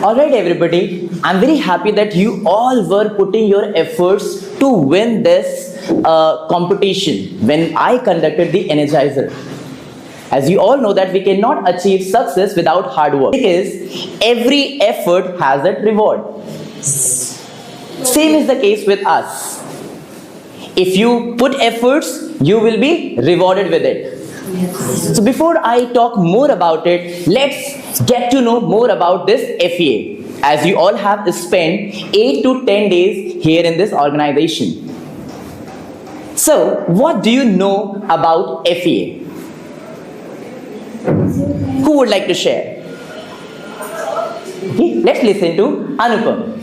Alright everybody, I'm very happy that you all were putting your efforts to win this competition when I conducted the Energizer. As you all know that we cannot achieve success without hard work, because every effort has a reward. Same is the case with us. If you put efforts, you will be rewarded with it. So before I talk more about it, let's get to know more about this FEA, as you all have spent 8 to 10 days here in this organization. So what do you know about FEA? Who would like to share? Okay, let's listen to Anupam.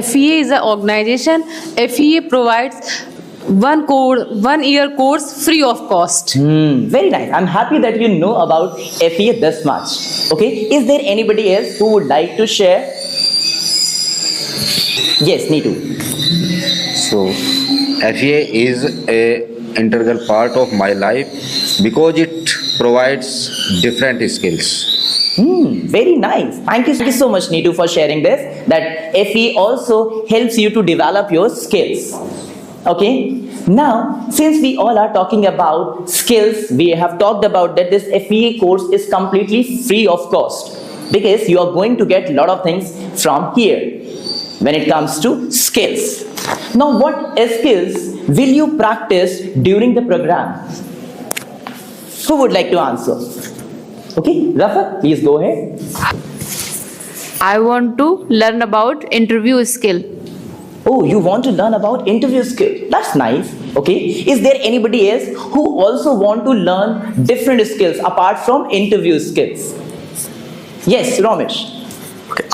FEA is an organization. FEA provides 1 year course free of cost. Very nice. I'm happy that you know about FEA this much. Okay, is there anybody else who would like to share? Yes, Neetu. So, FEA is a integral part of my life because it provides different skills. Very nice. Thank you so much, Neetu, for sharing this. That FE also helps you to develop your skills. Okay. Now, since we all are talking about skills, we have talked about that this FEA course is completely free of cost, because you are going to get a lot of things from here when it comes to skills. Now, what skills will you practice during the program? Who would like to answer? Okay, Rafa, please go ahead. I want to learn about interview skill. Oh, you want to learn about interview skill. That's nice. Okay. Is there anybody else who also want to learn different skills apart from interview skills? Yes, Ramesh.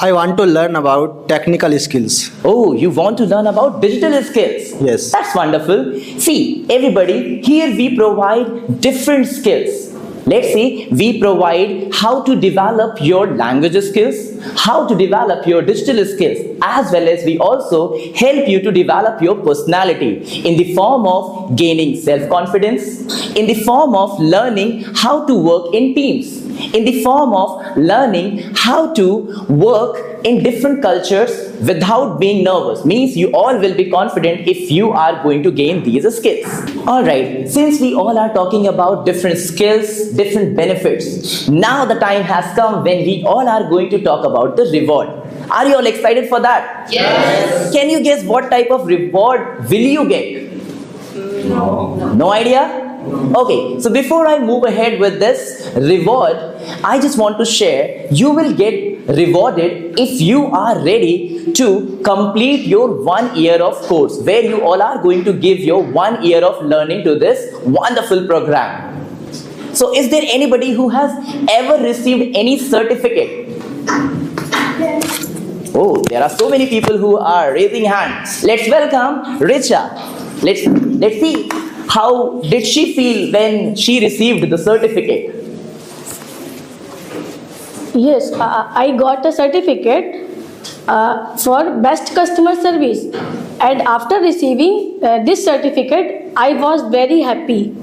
I want to learn about technical skills. Oh, you want to learn about digital skills? Yes. That's wonderful. See, everybody, here we provide different skills. Let's say we provide how to develop your language skills, how to develop your digital skills, as well as we also help you to develop your personality in the form of gaining self-confidence, in the form of learning how to work in teams, in the form of learning how to work in different cultures without being nervous. Means you all will be confident if you are going to gain these skills. Alright, since we all are talking about different skills, different benefits, now the time has come when we all are going to talk about the reward. Are you all excited for that? Yes. Can you guess what type of reward will you get? No idea? Okay, so before I move ahead with this reward, I just want to share, you will get rewarded if you are ready to complete your 1 year of course, where you all are going to give your 1 year of learning to this wonderful program. So is there anybody who has ever received any certificate? Oh, there are so many people who are raising hands. Let's welcome Richa. Let's see. How did she feel when she received the certificate? Yes, I got a certificate for best customer service, and after receiving this certificate, I was very happy.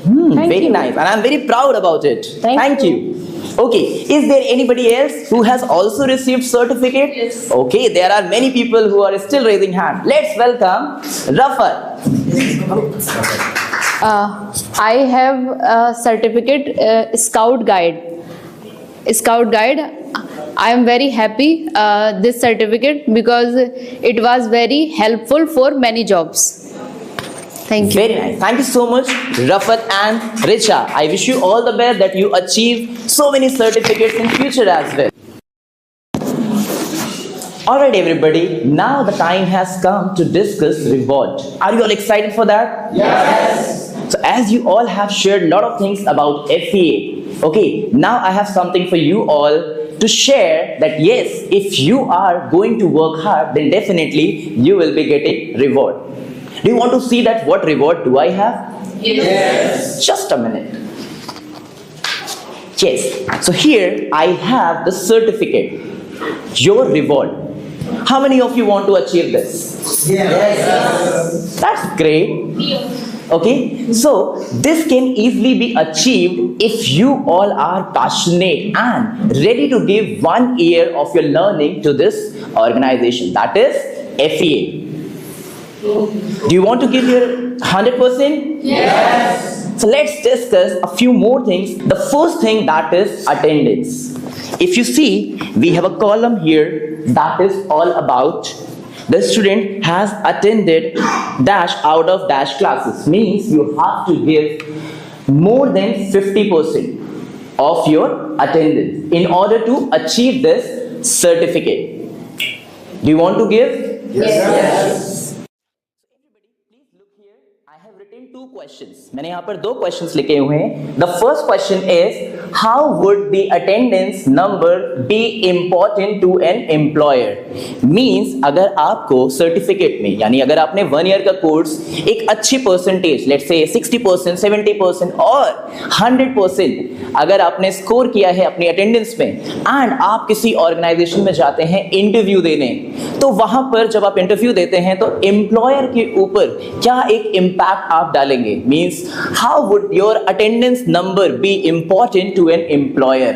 Very nice, and I'm very proud about it. Thank you. Okay, is there anybody else who has also received certificate? Yes. Okay, there are many people who are still raising hand. Let's welcome Rafa. I have a certificate, Scout Guide. Scout Guide. I am very happy this certificate because it was very helpful for many jobs. Thank you. Very nice. Thank you so much, Rafat and Richa. I wish you all the best that you achieve so many certificates in future as well. Alright everybody, now the time has come to discuss reward. Are you all excited for that? Yes. So as you all have shared a lot of things about FEA, okay, now I have something for you all to share that yes, if you are going to work hard, then definitely you will be getting reward. Do you want to see that what reward do I have? Yes. Just a minute. Yes, so here I have the certificate, your reward. How many of you want to achieve this? Yes. That's great. Okay, so this can easily be achieved if you all are passionate and ready to give 1 year of your learning to this organization, that is FEA. Do you want to give your 100%? Yes. So let's discuss a few more things. The first thing, that is attendance. If you see, we have a column here that is all about the student has attended dash out of dash classes. Means you have to give more than 50% of your attendance in order to achieve this certificate. Do you want to give? Yes. I have written 2 questions. मैंने यहाँ पर 2 questions लिखे हुए हैं. The first question is, how would the attendance number be important to an employer? Means अगर आपको certificate में, यानी अगर आपने 1 year का कोर्स एक अच्छी परसेंटेज, let's say 60%, 70% और 100% अगर आपने स्कोर किया है अपनी अटेंडेंस में, एंड आप किसी ऑर्गेनाइजेशन में जाते हैं इंटरव्यू देने, तो वहां पर जब आप इंटरव्यू देते हैं तो एम्प्लॉयर के ऊपर क्या एक इम्पैक्ट आप डालेंगे? Means how would your attendance number be important to an employer?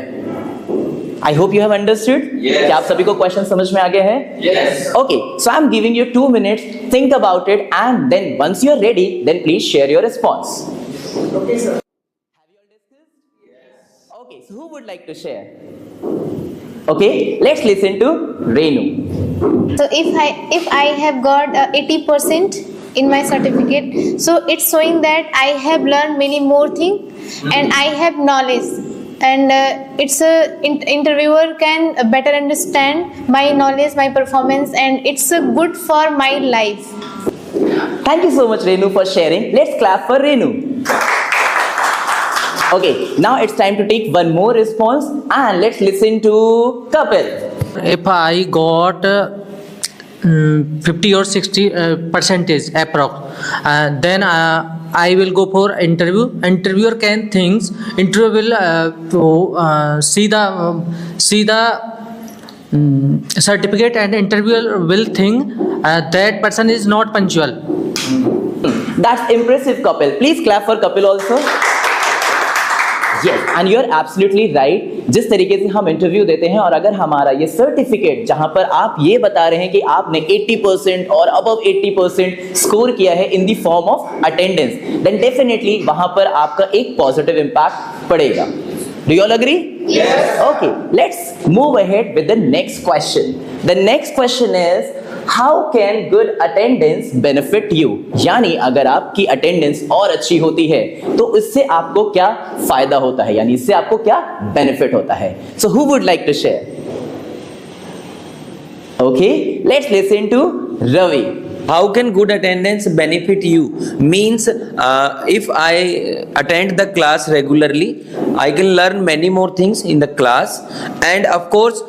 I hope you have understood. क्या आप सभी को क्वेश्चन समझ में आ गया है? Yes. Okay, so I am giving you 2 minutes, think about it, and then once you are ready, then please share your response. Okay sir. Okay, so who would like to share? Okay, let's listen to Renu. So if I have got 80% in my certificate, so it's showing that I have learned many more things and I have knowledge, and it's a interviewer can better understand my knowledge, my performance, and it's good for my life. Thank you so much, Renu, for sharing. Let's clap for Renu. Okay, now it's time to take one more response, and let's listen to Kapil. If I got 50 or 60 percentage approx, then I will go for interview. Interviewer can think, interviewer will see the certificate, and interviewer will think that person is not punctual. That's impressive, Kapil. Please clap for Kapil also. Yes, and you're absolutely right. जिस तरीके से हम interview देते हैं और अगर हमारा ये सर्टिफिकेट जहां पर आप ये बता रहे हैं कि आपने 80% और अबव 80% स्कोर किया है in the form of attendance, then definitely वहां पर आपका एक पॉजिटिव इंपैक्ट पड़ेगा. Do you all agree? Yes. Okay, let's move ahead with the next question. The next question is, how can good attendance benefit you? यानी अगर आपकी attendance और अच्छी होती है तो इससे आपको क्या फायदा होता है, यानी इससे आपको क्या बेनिफिट होता है? So who would like to share? Okay, let's listen to Ravi. How can good attendance benefit you? Means if I attend the class regularly, I can learn many more things in the class, and of course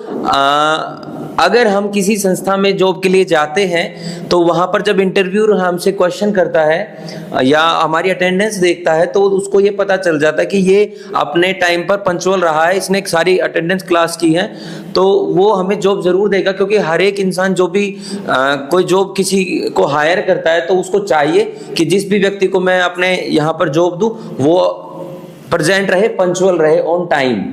अगर हम किसी संस्था में job के लिए जाते हैं तो वहाँ पर जब इंटरव्यूअर हमसे क्वेश्चन करता है या हमारी अटेंडेंस देखता है तो उसको ये पता चल जाता है कि ये अपने टाइम पर पंक्चुअल रहा है, इसने सारी अटेंडेंस क्लास की है, तो वो हमें जॉब ज़रूर देगा. क्योंकि हर एक इंसान जो भी कोई जॉब किसी को हायर करता है तो उसको चाहिए कि जिस भी व्यक्ति को मैं अपने यहाँ पर जॉब दूँ वो प्रेजेंट रहे, पंक्चुअल रहे, on time.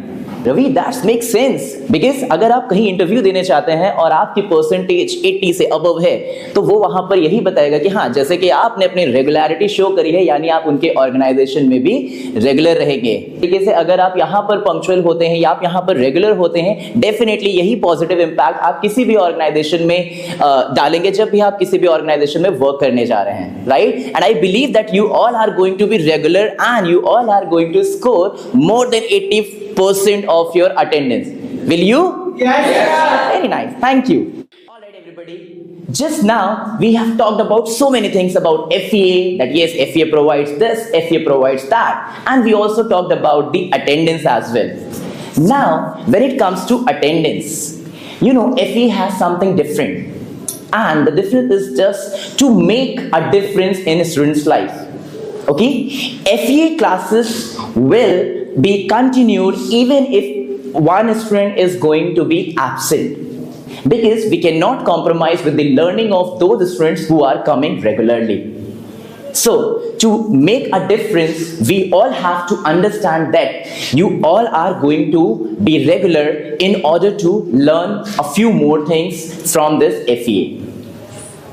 Ravi, that's make sense, because अगर आप कहीं इंटरव्यू देने चाहते हैं और आपकी परसेंटेज 80 से अबव है तो वो वहां पर यही बताएगा कि हाँ, जैसे कि आपने अपनी रेगुलरिटी शो करी है, यानी आप उनके ऑर्गेनाइजेशन में भी रेगुलर रहेंगे. तरीके से अगर आप यहाँ पर पंक्चुअल होते हैं या आप यहाँ पर रेगुलर होते हैं, डेफिनेटली यही पॉजिटिव इंपैक्ट आप किसी भी ऑर्गेनाइजेशन में डालेंगे जब भी आप किसी भी ऑर्गेनाइजेशन में वर्क करने जा रहे हैं, right? And I believe that you all are going to be regular and you all are going to score more than 80% of your attendance. Will you? Yes. Very nice. Thank you. All right, everybody. Just now we have talked about so many things about FEA, that yes, FEA provides this, FEA provides that, and we also talked about the attendance as well. Now, when it comes to attendance, you know, FEA has something different, and the difference is just to make a difference in a student's life. Okay, FEA classes will be continued even if one student is going to be absent, because we cannot compromise with the learning of those students who are coming regularly. So, to make a difference, we all have to understand that you all are going to be regular in order to learn a few more things from this FEA.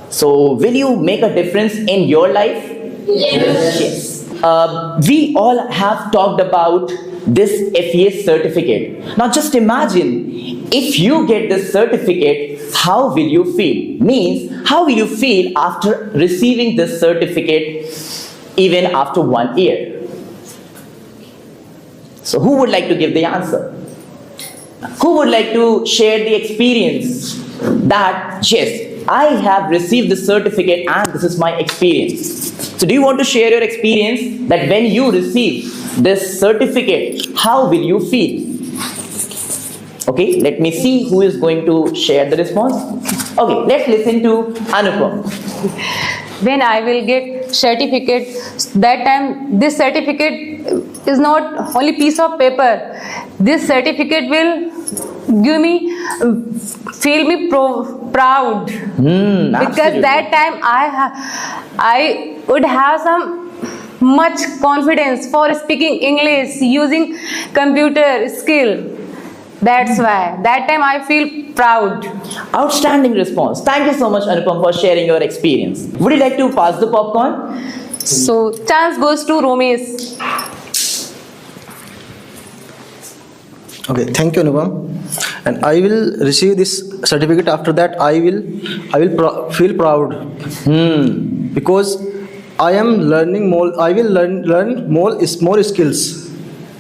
So, will you make a difference in your life? Yes. We all have talked about this FEA certificate. Now just imagine, if you get this certificate, how will you feel? Means, how will you feel after receiving this certificate even after 1 year? So who would like to give the answer? Who would like to share the experience that, yes, I have received the certificate and this is my experience. So do you want to share your experience that when you receive this certificate, how will you feel? Okay, let me see who is going to share the response. Okay, let's listen to Anupam. When I will get certificate, that time this certificate is not only piece of paper. This certificate will give me, feel me proud, because that time I would have some much confidence for speaking English using computer skill. That's why that time I feel proud. Outstanding response. Thank you so much, Anupam, for sharing your experience. Would you like to pass the popcorn? So chance goes to Romesh. Okay, thank you, Anupam. And I will receive this certificate. After that, I will feel proud because I am learning more. I will learn more skills.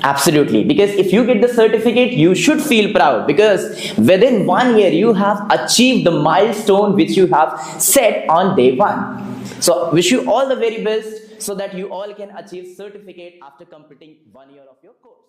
Absolutely, because if you get the certificate, you should feel proud because within 1 year you have achieved the milestone which you have set on day 1. So wish you all the very best so that you all can achieve certificate after completing 1 year of your course.